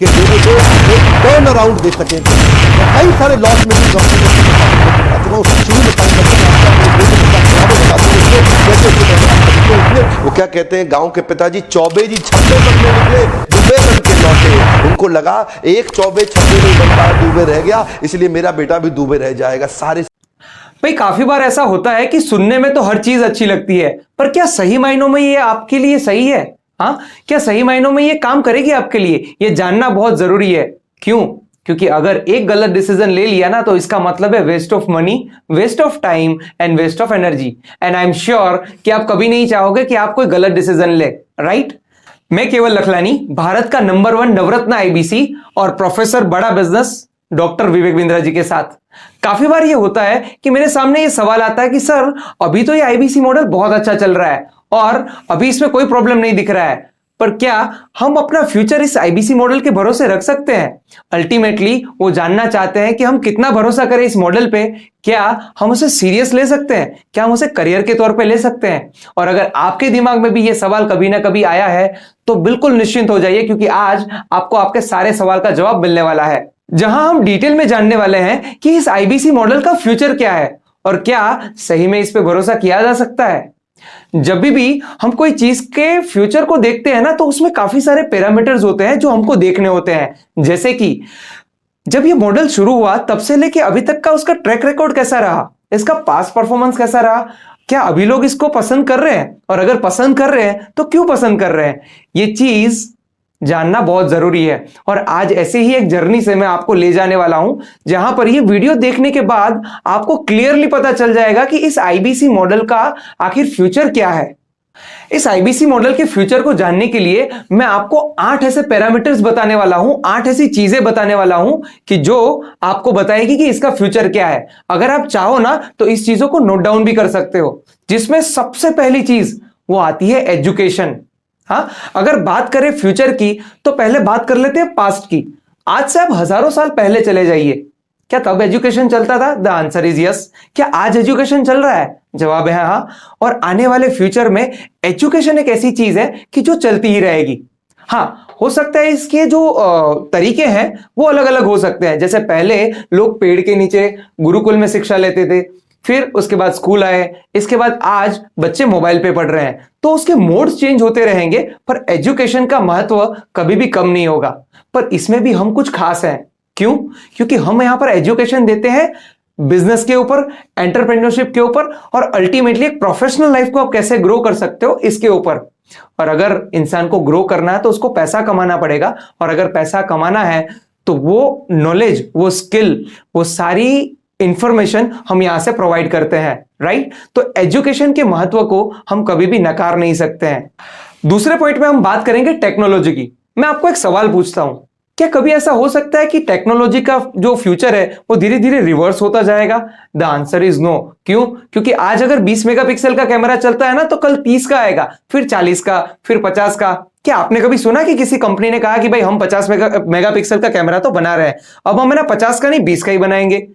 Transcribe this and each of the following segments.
कि लोगों को एक टर्न अराउंड दे सकें। कई सारे लॉस में भी वो क्या कहते हैं, गांव के पिताजी चौबे जी छब्बे बनने निकले, डूबे बन के लौटे। उनको लगा एक चौबे छब्बे नहीं बन पाया, डूबे रह गया, इसलिए मेरा बेटा भी डूबे रह जाएगा। सारे भाई काफी बार ऐसा होता है कि सुनने में तो हर चीज अच्छी लगती है, पर क्या सही मायनों में ये आपके लिए सही है? हाँ, क्या सही मायनों में ये काम करेगी आपके लिए? ये जानना बहुत जरूरी है। क्यों? क्योंकि अगर एक गलत डिसीजन ले लिया ना, तो इसका मतलब है waste of money, waste of time and waste of energy. And I am sure कि आप कभी नहीं चाहोगे कि आप कोई गलत डिसीजन ले, राइट? मैं केवल लखलानी, भारत का नंबर 1 नवरत्न आईबीसी और प्रोफेसर बड़ा बिजनेस डॉक्टर विवेक बिंद्रा जी के साथ। काफी बार ये होता है कि मेरे सामने ये सवाल आता है कि सर, अभी तो ये आईबीसी मॉडल बहुत अच्छा चल रहा है और अभी इसमें कोई प्रॉब्लम नहीं दिख रहा है, पर क्या हम अपना फ्यूचर इस आईबीसी मॉडल के भरोसे रख सकते हैं? अल्टीमेटली वो जानना चाहते हैं कि हम कितना भरोसा करें इस मॉडल पे। क्या हम उसे सीरियस ले सकते हैं? क्या हम उसे करियर के तौर पे ले सकते हैं? और अगर आपके दिमाग में भी ये सवाल कभी ना कभी आया है, तो बिल्कुल निश्चिंत हो जाइए, क्योंकि आज आपको आपके सारे सवाल का जवाब मिलने वाला है, जहां हम डिटेल में जानने वाले हैं कि इस आईबीसी मॉडल का फ्यूचर क्या है और क्या सही में इस पे भरोसा किया जा सकता है। जब भी हम कोई चीज के फ्यूचर को देखते हैं ना, तो उसमें काफी सारे पैरामीटर्स होते हैं जो हमको देखने होते हैं। जैसे कि जब ये मॉडल शुरू हुआ तब से लेके अभी तक का उसका ट्रैक रिकॉर्ड कैसा रहा, इसका पास्ट परफॉर्मेंस कैसा रहा, क्या अभी लोग इसको पसंद कर रहे हैं, और अगर पसंद कर रहे हैं तो क्यों पसंद कर रहे हैं, ये चीज जानना बहुत जरूरी है। और आज ऐसे ही एक जर्नी से मैं आपको ले जाने वाला हूं, जहां पर ये वीडियो देखने के बाद आपको क्लियरली पता चल जाएगा कि इस आईबीसी मॉडल का आखिर फ्यूचर क्या है। इस आईबीसी मॉडल के फ्यूचर को जानने के लिए मैं आपको 8 ऐसे पैरामीटर्स बताने वाला हूं, 8 ऐसी चीजें बताने वाला हूं कि जो आपको बताएगी कि इसका फ्यूचर क्या है। अगर आप चाहो ना तो इस चीजों को नोट डाउन भी कर सकते हो, जिसमें सबसे पहली चीज वो आती है एजुकेशन। हाँ, अगर बात करें फ्यूचर की तो पहले बात कर लेते हैं पास्ट की। आज से आप हजारों साल पहले चले जाइए, क्या तब एजुकेशन चलता था? The answer is yes. क्या आज एजुकेशन चल रहा है? जवाब है हाँ। और आने वाले फ्यूचर में एजुकेशन एक ऐसी चीज है कि जो चलती ही रहेगी। हाँ, हो सकता है इसके जो तरीके हैं वो अलग अलग हो सकते हैं। जैसे पहले लोग पेड़ के नीचे गुरुकुल में शिक्षा लेते थे, फिर उसके बाद स्कूल आए, इसके बाद आज बच्चे मोबाइल पे पढ़ रहे हैं, तो उसके मोड्स चेंज होते रहेंगे, पर एजुकेशन का महत्व कभी भी कम नहीं होगा। पर इसमें भी हम कुछ खास हैं। क्यों? क्योंकि हम यहां पर एजुकेशन देते हैं बिजनेस के ऊपर, एंटरप्रेन्योरशिप के ऊपर, और अल्टीमेटली एक प्रोफेशनल लाइफ को आप कैसे ग्रो कर सकते हो इसके ऊपर। और अगर इंसान को ग्रो करना है तो उसको पैसा कमाना पड़ेगा, और अगर पैसा कमाना है तो वो नॉलेज, वो स्किल, वो सारी इंफॉर्मेशन हम यहां से प्रोवाइड करते हैं, राइट? तो एजुकेशन के महत्व को हम कभी भी नकार नहीं सकते हैं। दूसरे पॉइंट में हम बात करेंगे टेक्नोलॉजी की। मैं आपको एक सवाल पूछता हूं, क्या कभी ऐसा हो सकता है कि टेक्नोलॉजी का जो फ्यूचर है वो धीरे धीरे रिवर्स होता जाएगा? The answer is no. क्यों? क्योंकि आज अगर 20 मेगापिक्सल का कैमरा चलता है ना, तो कल 30 का आएगा, फिर 40 का, फिर 50 का। क्या आपने कभी सुना कि किसी कंपनी ने कहा कि भाई हम 50 मेगापिक्सल का कैमरा तो बना रहे हैं, अब हम ना 50 का नहीं 20 का ही बनाएंगे?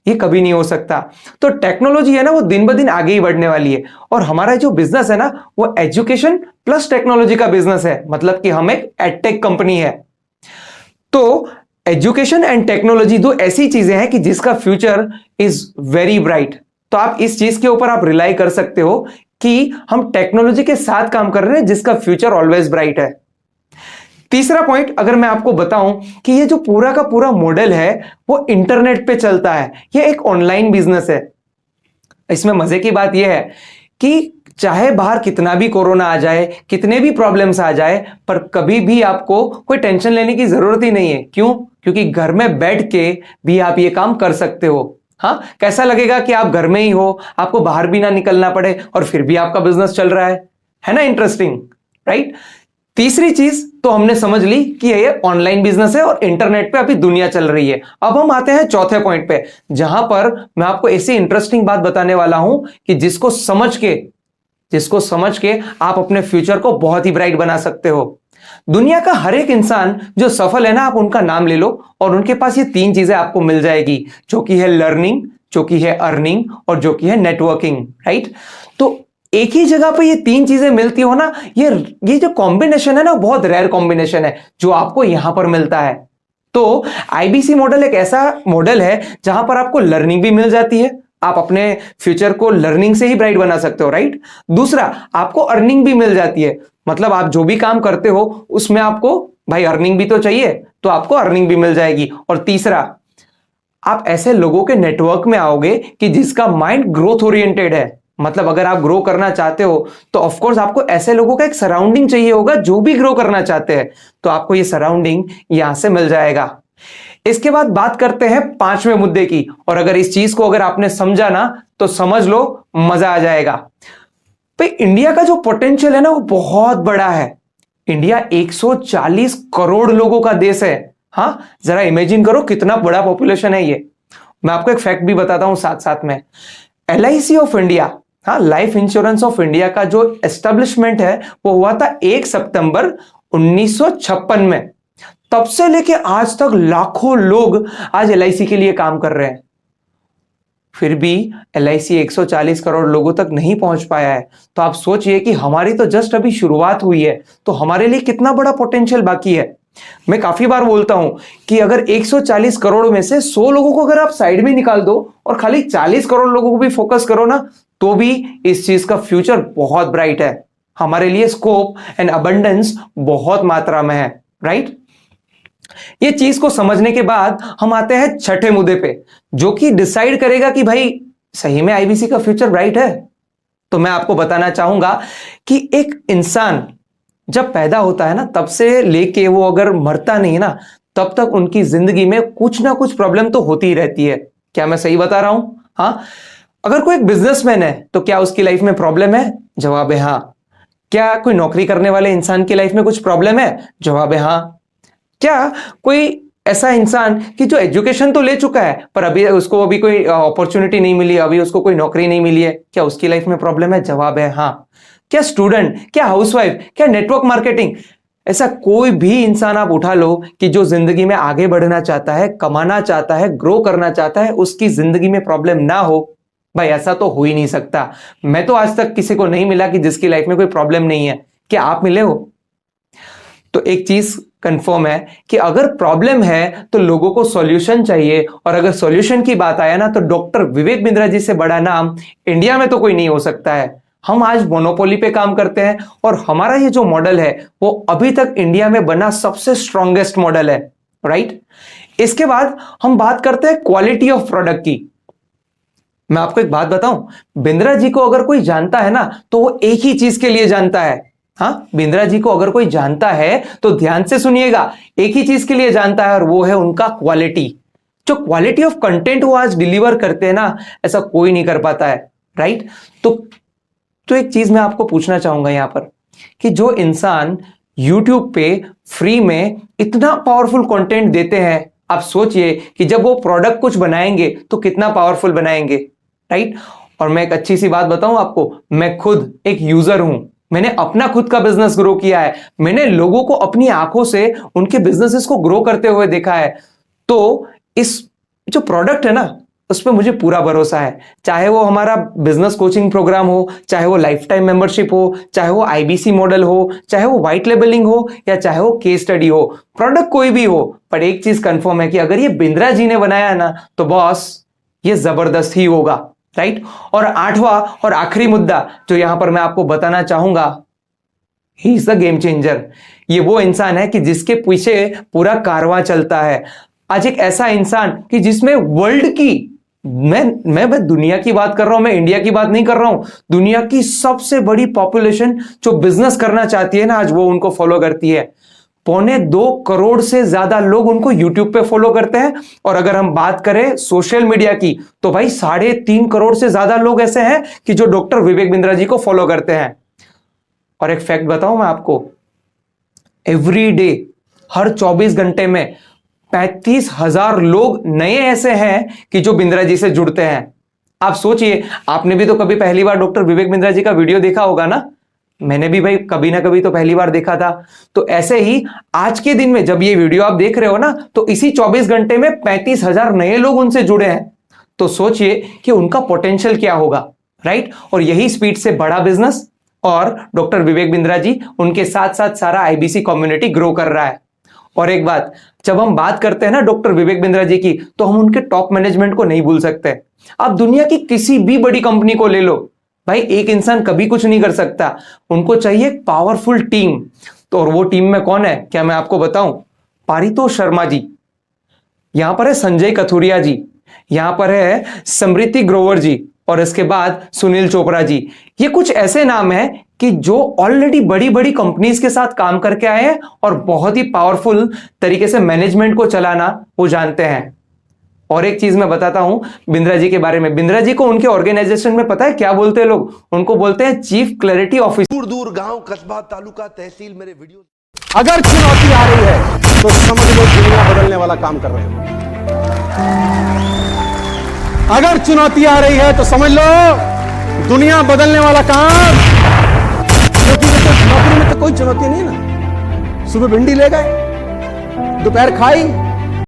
ये कभी नहीं हो सकता। तो टेक्नोलॉजी है ना, वो दिन ब दिन आगे ही बढ़ने वाली है, और हमारा जो बिजनेस है ना, वो एजुकेशन प्लस टेक्नोलॉजी का बिजनेस है। मतलब कि हम एक एडटेक कंपनी है। तो एजुकेशन एंड टेक्नोलॉजी दो ऐसी चीजें हैं कि जिसका फ्यूचर इज वेरी ब्राइट। तो आप इस चीज के ऊपर आप रिलाई कर सकते हो कि हम टेक्नोलॉजी के साथ काम कर रहे हैं, जिसका फ्यूचर ऑलवेज ब्राइट है। तीसरा पॉइंट अगर मैं आपको बताऊं कि ये जो पूरा का पूरा मॉडल है वो इंटरनेट पे चलता है, ये एक ऑनलाइन बिजनेस है। इसमें मजे की बात यह है कि चाहे बाहर कितना भी कोरोना आ जाए, कितने भी प्रॉब्लम्स आ जाए, पर कभी भी आपको कोई टेंशन लेने की जरूरत ही नहीं है। क्यों? क्योंकि घर में बैठ के भी आप ये काम कर सकते हो। हाँ, कैसा लगेगा कि आप घर में ही हो, आपको बाहर भी ना निकलना पड़े, और फिर भी आपका बिजनेस चल रहा है ना? Interesting, right? तीसरी चीज तो हमने समझ ली कि ये ऑनलाइन बिजनेस है और इंटरनेट पे अभी दुनिया चल रही है। अब हम आते हैं चौथे पॉइंट पे, जहां पर मैं आपको ऐसी इंटरेस्टिंग बात बताने वाला हूं कि जिसको समझ के आप अपने फ्यूचर को बहुत ही ब्राइट बना सकते हो। दुनिया का हर एक इंसान जो सफल है ना, आप उनका नाम ले लो और उनके पास ये 3 चीजें आपको मिल जाएगी, जो कि है लर्निंग, जो कि है अर्निंग, और जो कि है नेटवर्किंग, राइट? तो एक ही जगह पे ये तीन चीजें मिलती हो ना, ये जो कॉम्बिनेशन है ना, बहुत रेयर कॉम्बिनेशन है जो आपको यहां पर मिलता है। तो आईबीसी मॉडल एक ऐसा मॉडल है जहां पर आपको लर्निंग भी मिल जाती है, आप अपने फ्यूचर को लर्निंग से ही ब्राइट बना सकते हो, राइट। दूसरा, आपको अर्निंग भी मिल जाती है, मतलब आप जो भी काम करते हो उसमें आपको भाई अर्निंग भी तो चाहिए, तो आपको अर्निंग भी मिल जाएगी। और तीसरा, आप ऐसे लोगों के नेटवर्क में आओगे कि जिसका माइंड ग्रोथ ओरिएंटेड है, मतलब अगर आप ग्रो करना चाहते हो तो ऑफ कोर्स आपको ऐसे लोगों का एक सराउंडिंग चाहिए होगा जो भी ग्रो करना चाहते हैं, तो आपको ये सराउंडिंग यहां से मिल जाएगा। इसके बाद बात करते हैं पांचवें मुद्दे की, और अगर इस चीज को अगर आपने समझा ना तो समझ लो मजा आ जाएगा। भाई इंडिया का जो पोटेंशियल है ना वो बहुत बड़ा है। इंडिया 140 करोड़ लोगों का देश है। हाँ, जरा इमेजिन करो कितना बड़ा पॉपुलेशन है ये। मैं आपको एक फैक्ट भी बताता हूं साथ साथ में। LIC ऑफ इंडिया, हाँ, लाइफ इंश्योरेंस ऑफ इंडिया का जो एस्टेब्लिशमेंट है वो हुआ था 1 सितंबर 1956 में। तब से लेके आज तक लाखों लोग आज LIC के लिए काम कर रहे हैं, फिर भी LIC 140 करोड़ लोगों तक नहीं पहुंच पाया है। तो आप सोचिए कि हमारी तो जस्ट अभी शुरुआत हुई है, तो हमारे लिए कितना बड़ा पोटेंशियल बाकी है। मैं काफी बार बोलता हूं कि अगर 140 करोड़ में से 100 लोगों को अगर आप साइड में निकाल दो और खाली 40 करोड़ लोगों को भी फोकस करो ना, तो भी इस चीज का फ्यूचर बहुत ब्राइट है। हमारे लिए स्कोप एंड अबंडेंस बहुत मात्रा में है, राइट। ये चीज को समझने के बाद हम आते हैं छठे मुद्दे पे, जो कि डिसाइड करेगा कि भाई सही में आईबीसी का फ्यूचर ब्राइट है। तो मैं आपको बताना चाहूंगा कि एक इंसान जब पैदा होता है ना, तब से लेके वो अगर मरता नहीं ना, तब तक उनकी जिंदगी में कुछ ना कुछ प्रॉब्लम तो होती ही रहती है। क्या मैं सही बता रहा हूं? हाँ, अगर कोई एक बिजनेसमैन है तो क्या उसकी लाइफ में प्रॉब्लम है? जवाब है हाँ। क्या कोई नौकरी करने वाले इंसान की लाइफ में कुछ प्रॉब्लम है? जवाब है हाँ। क्या कोई ऐसा इंसान कि जो एजुकेशन तो ले चुका है पर अभी उसको अभी कोई अपॉर्चुनिटी नहीं मिली, अभी उसको कोई नौकरी नहीं मिली है, क्या उसकी लाइफ में प्रॉब्लम है? जवाब है हाँ। क्या स्टूडेंट, क्या हाउसवाइफ, क्या नेटवर्क मार्केटिंग, ऐसा कोई भी इंसान आप उठा लो कि जो जिंदगी में आगे बढ़ना चाहता है, कमाना चाहता है, ग्रो करना चाहता है, उसकी जिंदगी में प्रॉब्लम ना हो? भाई ऐसा तो हो ही नहीं सकता। मैं तो आज तक किसी को नहीं मिला कि जिसकी लाइफ में कोई प्रॉब्लम नहीं है। क्या आप मिले हो? तो एक चीज कंफर्म है कि अगर प्रॉब्लम है तो लोगों को सॉल्यूशन चाहिए, और अगर सॉल्यूशन की बात आया ना तो डॉक्टर विवेक बिंद्रा जी से बड़ा नाम इंडिया में तो कोई नहीं हो सकता है। हम आज मोनोपोली पे काम करते हैं और हमारा ये जो मॉडल है वो अभी तक इंडिया में बना सबसे स्ट्रॉन्गेस्ट मॉडल है, राइट। इसके बाद हम बात करते हैं क्वालिटी ऑफ प्रोडक्ट की। मैं आपको एक बात बताऊं, बिंद्रा जी को अगर कोई जानता है ना तो वो एक ही चीज के लिए जानता है। हाँ, बिंद्रा जी को अगर कोई जानता है तो ध्यान से सुनिएगा, एक ही चीज के लिए जानता है और वो है उनका क्वालिटी। जो क्वालिटी ऑफ कंटेंट वो आज डिलीवर करते हैं ना, ऐसा कोई नहीं कर पाता है, राइट। तो एक चीज मैं आपको पूछना चाहूंगा यहां पर कि जो इंसान YouTube पे फ्री में इतना पावरफुल कंटेंट देते हैं, आप सोचिए कि जब वो प्रोडक्ट कुछ बनाएंगे तो कितना पावरफुल बनाएंगे, राइट। और मैं एक अच्छी सी बात बताऊं आपको, मैं खुद एक यूजर हूं। मैंने अपना खुद का बिजनेस ग्रो किया है, मैंने लोगों को अपनी आंखों से उनके बिजनेसेस को ग्रो करते हुए देखा है। तो इस जो प्रोडक्ट है ना उस पर मुझे पूरा भरोसा है। चाहे वो हमारा बिजनेस कोचिंग प्रोग्राम हो, चाहे वो लाइफ टाइम मेंबरशिप हो, चाहे वो आईबीसी मॉडल हो, चाहे वो व्हाइट लेबलिंग हो, या चाहे वो केस स्टडी हो, प्रोडक्ट कोई भी हो, पर एक चीज कंफर्म है कि अगर ये बिंद्रा जी ने बनाया है ना तो बॉस ये जबरदस्त ही होगा, राइट। और आठवां और आखिरी मुद्दा जो यहां पर मैं आपको बताना चाहूंगा, he is the game changer. ये वो इंसान है कि जिसके पीछे पूरा कारवां चलता है। आज एक ऐसा इंसान कि जिसमें वर्ल्ड की, मैं दुनिया की बात कर रहा हूं, मैं इंडिया की बात नहीं कर रहा हूं, दुनिया की सबसे बड़ी पॉपुलेशन जो बिजनेस करना चाहती है ना, आज वो उनको फॉलो करती है। 2.25 करोड़ से ज्यादा लोग उनको यूट्यूब पे फॉलो करते हैं, और अगर हम बात करें सोशल मीडिया की तो भाई 3.5 करोड़ से ज्यादा लोग ऐसे हैं कि जो डॉक्टर विवेक बिंद्रा जी को फॉलो करते हैं। और एक फैक्ट बताऊं मैं आपको, एवरी डे, हर 24 घंटे में 35,000 लोग नए ऐसे हैं कि जो बिंद्रा जी से जुड़ते हैं। आप सोचिए, आपने भी तो कभी पहली बार डॉक्टर विवेक बिंद्रा जी का वीडियो देखा होगा ना, मैंने भी भाई कभी ना कभी तो पहली बार देखा था। तो ऐसे ही आज के दिन में जब ये वीडियो आप देख रहे हो ना, तो इसी 24 घंटे में 35,000 नए लोग उनसे जुड़े हैं। तो सोचिए कि उनका पोटेंशियल क्या होगा, राइट। और यही स्पीड से बड़ा बिजनेस और डॉक्टर विवेक बिंद्रा जी उनके साथ साथ सारा आईबीसी कम्युनिटी ग्रो कर रहा है। और एक बात, जब हम बात करते हैं ना डॉक्टर विवेक बिंद्रा जी की, तो हम उनके टॉप मैनेजमेंट को नहीं भूल सकते। आप दुनिया की किसी भी बड़ी कंपनी को ले लो भाई, एक इंसान कभी कुछ नहीं कर सकता, उनको चाहिए एक पावरफुल टीम। तो और वो टीम में कौन है, क्या मैं आपको बताऊं? पारितोष शर्मा जी, यहां पर है संजय कथुरिया जी, यहां पर है समृति ग्रोवर जी, और इसके बाद सुनील चोपड़ा जी। ये कुछ ऐसे नाम हैं कि जो ऑलरेडी बड़ी बड़ी कंपनीज के साथ काम करके आए हैं और बहुत ही पावरफुल तरीके से मैनेजमेंट को चलाना वो जानते हैं। और एक चीज मैं बताता हूं बिंद्रा जी के बारे में, बिंद्रा जी को उनके ऑर्गेनाइजेशन में पता है क्या बोलते हैं लोग? उनको बोलते हैं चीफ क्लैरिटी ऑफिसर। दूर दूर गांव कस्बा तालुका तहसील मेरे वीडियो। अगर चुनौती आ रही है तो समझ लो दुनिया बदलने वाला काम कर रहे हो। अगर चुनौती आ रही है तो समझ लो दुनिया बदलने वाला काम, क्योंकि नौकरी में तो कोई चुनौती नहीं है ना। सुबह भिंडी ले गए, दोपहर खाई,